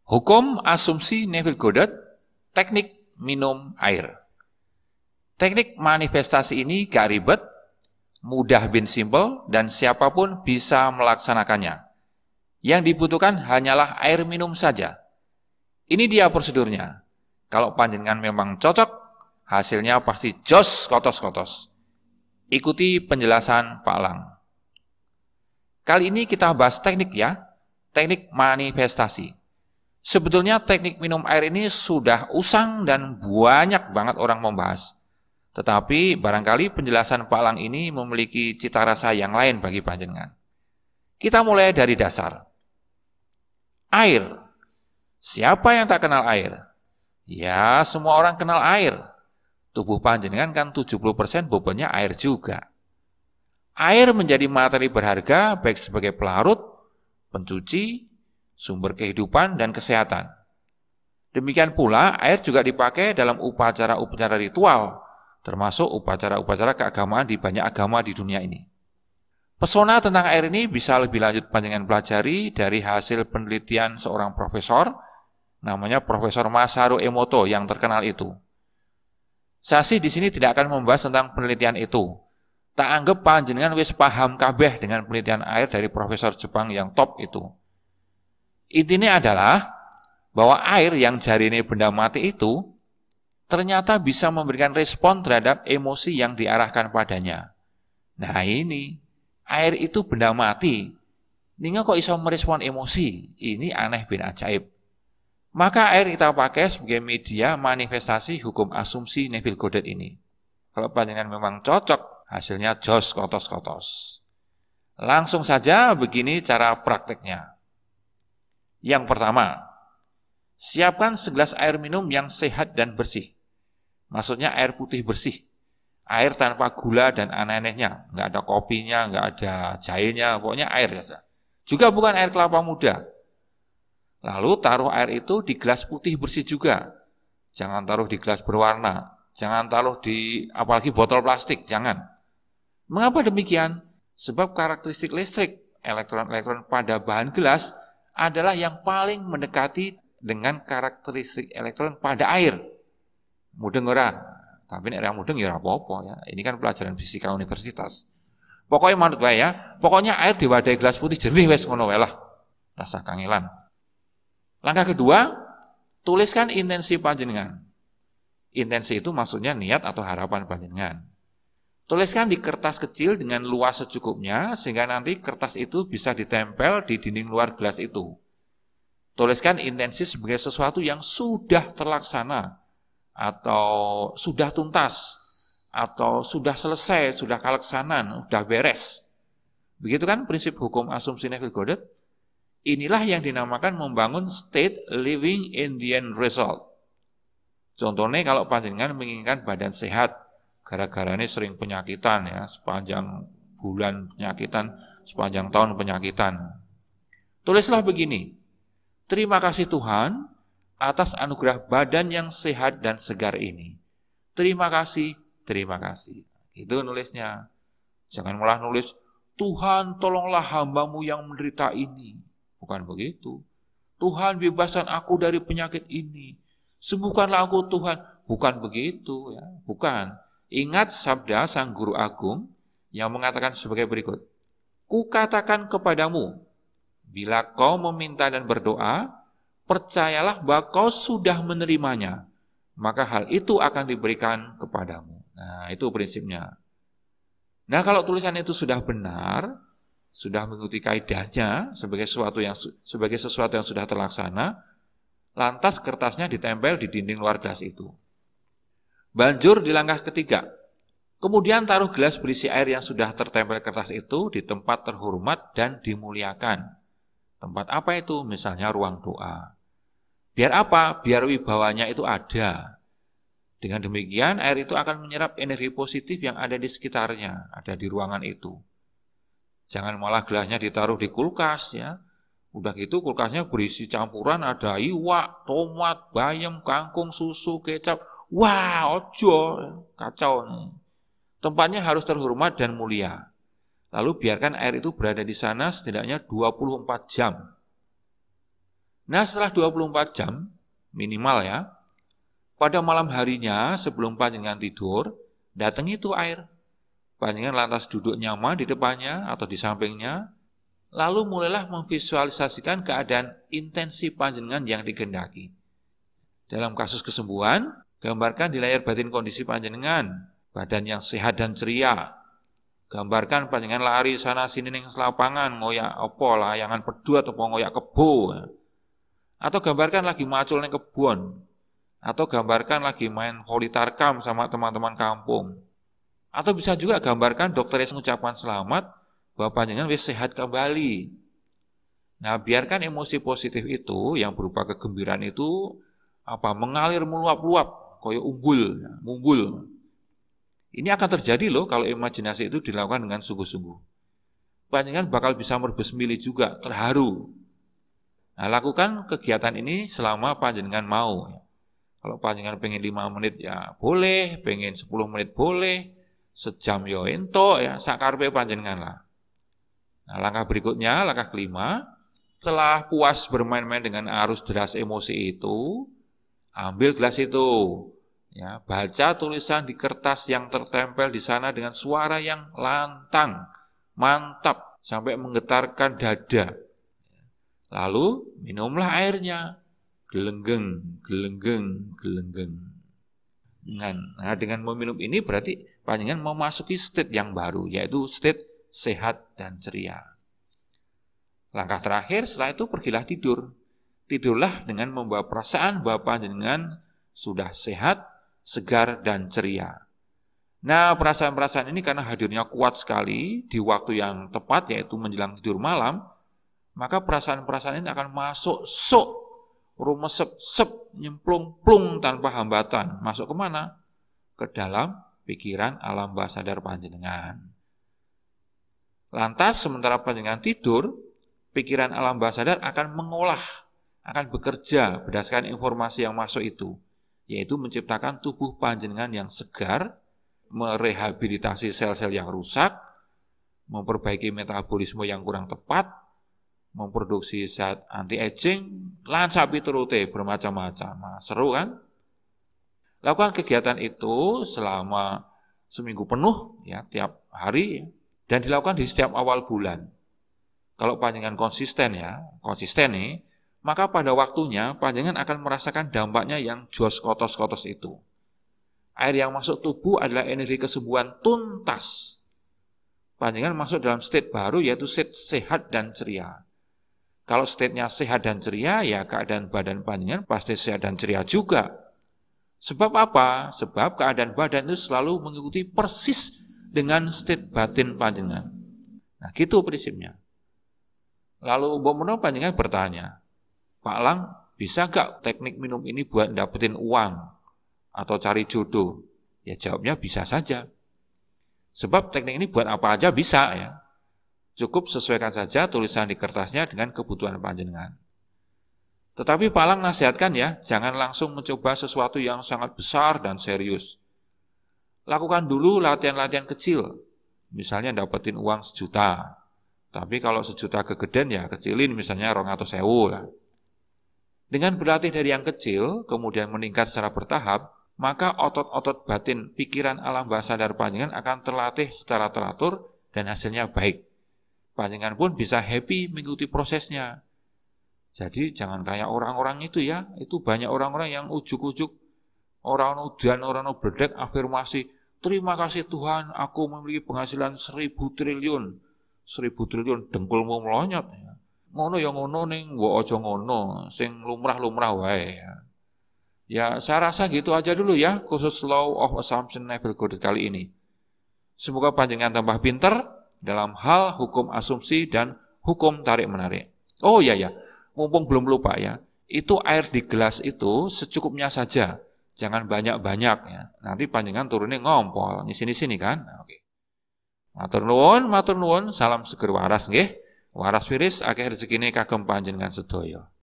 Hukum asumsi Neville Goddard, teknik minum air. Teknik manifestasi ini gak ribet, mudah bin simple, dan siapapun bisa melaksanakannya. Yang dibutuhkan hanyalah air minum saja. Ini dia prosedurnya. Kalau panjenengan memang cocok, hasilnya pasti jos kotos-kotos. Ikuti penjelasan Pak Lang. Kali ini kita bahas teknik ya, teknik manifestasi. Sebetulnya teknik minum air ini sudah usang dan banyak banget orang membahas. Tetapi barangkali penjelasan Pak Lang ini memiliki cita rasa yang lain bagi panjenengan. Kita mulai dari dasar. Air. Siapa yang tak kenal air? Ya, semua orang kenal air. Tubuh panjenengan kan 70% bobotnya air juga. Air menjadi materi berharga baik sebagai pelarut, pencuci, sumber kehidupan dan kesehatan. Demikian pula air juga dipakai dalam upacara-upacara ritual, termasuk upacara-upacara keagamaan di banyak agama di dunia ini. Pesona tentang air ini bisa lebih lanjut panjenengan pelajari dari hasil penelitian seorang profesor, namanya Profesor Masaru Emoto yang terkenal itu. Saya sih di sini tidak akan membahas tentang penelitian itu. Tak anggap panjenengan wis paham kabeh dengan penelitian air dari profesor Jepang yang top itu. Intinya adalah bahwa air yang jarine benda mati itu ternyata bisa memberikan respon terhadap emosi yang diarahkan padanya. Nah ini, air itu benda mati. Ini kok bisa merespon emosi? Ini aneh bin ajaib. Maka air kita pakai sebagai media manifestasi hukum asumsi Neville Goddard ini. Kalau panjenengan memang cocok, hasilnya jos kotos-kotos. Langsung saja begini cara prakteknya. Yang pertama, siapkan segelas air minum yang sehat dan bersih. Maksudnya air putih bersih. Air tanpa gula dan aneh-anehnya. Nggak ada kopinya, nggak ada jahenya, pokoknya air saja. Juga bukan air kelapa muda. Lalu taruh air itu di gelas putih bersih juga. Jangan taruh di gelas berwarna. Jangan taruh di apalagi botol plastik, jangan. Mengapa demikian? Sebab karakteristik listrik elektron-elektron pada bahan gelas adalah yang paling mendekati dengan karakteristik elektron pada air. Mudeng ora? Tapi nek mudeng ya ora apa-apa ya. Ini kan pelajaran fisika universitas. Pokoknya manut wae ya. Pokoknya air diwadahi gelas putih jernih wis ngono wae lah. Rasa kangelan. Langkah kedua, tuliskan intensi panjenengan. Intensi itu maksudnya niat atau harapan panjenengan. Tuliskan di kertas kecil dengan luas secukupnya, sehingga nanti kertas itu bisa ditempel di dinding luar gelas itu. Tuliskan intensi sebagai sesuatu yang sudah terlaksana, atau sudah tuntas, atau sudah selesai, sudah kaleksanan, sudah beres. Begitu kan prinsip hukum asumsi Neville Goddard? Inilah yang dinamakan membangun state living in the end result. Contohnya kalau panjenengan menginginkan badan sehat, gara-gara ini sering penyakitan ya, sepanjang bulan penyakitan, sepanjang tahun penyakitan. Tulislah begini, terima kasih Tuhan atas anugerah badan yang sehat dan segar ini. Terima kasih, terima kasih. Itu nulisnya. Jangan malah nulis, Tuhan tolonglah hambamu yang menderita ini. Bukan begitu. Tuhan bebaskan aku dari penyakit ini. Sembuhkanlah aku Tuhan. Bukan begitu ya, bukan. Ingat sabda Sang Guru Agung yang mengatakan sebagai berikut. Kukatakan kepadamu, bila kau meminta dan berdoa, percayalah bahwa kau sudah menerimanya, maka hal itu akan diberikan kepadamu. Nah, itu prinsipnya. Nah, kalau tulisan itu sudah benar, sudah mengikuti kaidahnya sebagai sesuatu yang sudah terlaksana, lantas kertasnya ditempel di dinding luar gelas itu. Banjur di langkah ketiga, kemudian taruh gelas berisi air yang sudah tertempel kertas itu di tempat terhormat dan dimuliakan. Tempat apa itu? Misalnya ruang doa. Biar apa? Biar wibawanya itu ada. Dengan demikian air itu akan menyerap energi positif yang ada di sekitarnya, ada di ruangan itu. Jangan malah gelasnya ditaruh di kulkas ya. Udah gitu kulkasnya berisi campuran ada iwak, tomat, bayam, kangkung, susu, kecap. Wah, ojo, kacau nih. Tempatnya harus terhormat dan mulia. Lalu biarkan air itu berada di sana setidaknya 24 jam. Nah, setelah 24 jam minimal ya, pada malam harinya sebelum panjenengan tidur, datangi itu air. Panjenengan lantas duduk nyaman di depannya atau di sampingnya, lalu mulailah memvisualisasikan keadaan intensi panjenengan yang dikehendaki. Dalam kasus kesembuhan, gambarkan di layar batin kondisi panjenengan, badan yang sehat dan ceria. Gambarkan panjenengan lari sana sini ning lapangan, ngoyak apa layangan pedut atau ngoyak kebo. Atau gambarkan lagi macul ning kebon. Atau gambarkan lagi main voli tarkam sama teman-teman kampung. Atau bisa juga gambarkan dokter yang mengucapkan selamat bahwa panjenengan wis sehat kembali. Nah, biarkan emosi positif itu yang berupa kegembiraan itu mengalir meluap-luap kayak mumbul. Ini akan terjadi loh kalau imajinasi itu dilakukan dengan sungguh-sungguh. Panjenengan bakal bisa bersembili juga, terharu. Nah, lakukan kegiatan ini selama panjenengan mau. Kalau panjenengan pengen 5 menit ya boleh, pengen 10 menit boleh, sejam ya ento ya, sakarepe panjenengan lah. Nah, langkah berikutnya, langkah kelima, setelah puas bermain-main dengan arus deras emosi itu, ambil gelas itu. Ya, baca tulisan di kertas yang tertempel di sana dengan suara yang lantang, mantap, sampai menggetarkan dada. Lalu minumlah airnya, gelenggeng. Dengan meminum ini berarti panjenengan memasuki state yang baru, yaitu state sehat dan ceria. Langkah terakhir setelah itu pergilah tidur. Tidurlah dengan membawa perasaan bahwa panjenengan sudah sehat, segar, dan ceria. Nah, perasaan-perasaan ini karena hadirnya kuat sekali di waktu yang tepat, yaitu menjelang tidur malam, maka perasaan-perasaan ini akan masuk rumesep, nyemplung-plung tanpa hambatan. Masuk kemana? Ke dalam pikiran alam bawah sadar panjenengan. Lantas, sementara panjenengan tidur, pikiran alam bawah sadar akan mengolah, akan bekerja berdasarkan informasi yang masuk itu, yaitu menciptakan tubuh panjenengan yang segar, merehabilitasi sel-sel yang rusak, memperbaiki metabolisme yang kurang tepat, memproduksi zat anti-aging, lan sapi turute bermacam-macam. Nah, seru kan? Lakukan kegiatan itu selama seminggu penuh, ya, tiap hari, dan dilakukan di setiap awal bulan. Kalau panjenengan konsisten nih, maka pada waktunya panjenengan akan merasakan dampaknya yang jos kotos-kotos itu. Air yang masuk tubuh adalah energi kesembuhan tuntas. Panjenengan masuk dalam state baru, yaitu state sehat dan ceria. Kalau state-nya sehat dan ceria, ya keadaan badan panjenengan pasti sehat dan ceria juga. Sebab apa? Sebab keadaan badan itu selalu mengikuti persis dengan state batin panjenengan. Nah, gitu prinsipnya. Lalu mbok menawa panjenengan bertanya, Pak Lang, bisa gak teknik minum ini buat dapetin uang atau cari jodoh? Ya jawabnya bisa saja. Sebab teknik ini buat apa aja bisa ya. Cukup sesuaikan saja tulisan di kertasnya dengan kebutuhan panjenengan. Tetapi Pak Lang nasihatkan ya, jangan langsung mencoba sesuatu yang sangat besar dan serius. Lakukan dulu latihan-latihan kecil. Misalnya dapetin uang 1 juta. Tapi kalau 1 juta kegedean ya kecilin, misalnya 200.000 lah. Dengan berlatih dari yang kecil, kemudian meningkat secara bertahap, maka otot-otot batin pikiran alam bawah sadar panjenengan akan terlatih secara teratur dan hasilnya baik. Panjenengan pun bisa happy mengikuti prosesnya. Jadi jangan kayak orang-orang itu ya, itu banyak orang-orang yang ujuk-ujuk, orang udan, orang bledek afirmasi, terima kasih Tuhan, aku memiliki penghasilan 1.000 triliun. 1.000 triliun dengkulmu melonyot ya. Ngono ya ngono ning, mbok aja ngono, sing lumrah-lumrah wae ya. Ya, saya rasa gitu aja dulu ya, khusus Law of Assumption Neville Goddard kali ini. Semoga panjenengan tambah pinter dalam hal hukum asumsi dan hukum tarik-menarik. Oh ya, mumpung belum lupa ya, itu air di gelas itu secukupnya saja, jangan banyak-banyak ya. Nanti panjenengan turunnya ngompol, sini-sini kan. Oke. Matur nuwun, salam seger waras nggih. Waras wiris akeh rezekine kagem panjenengan sedaya.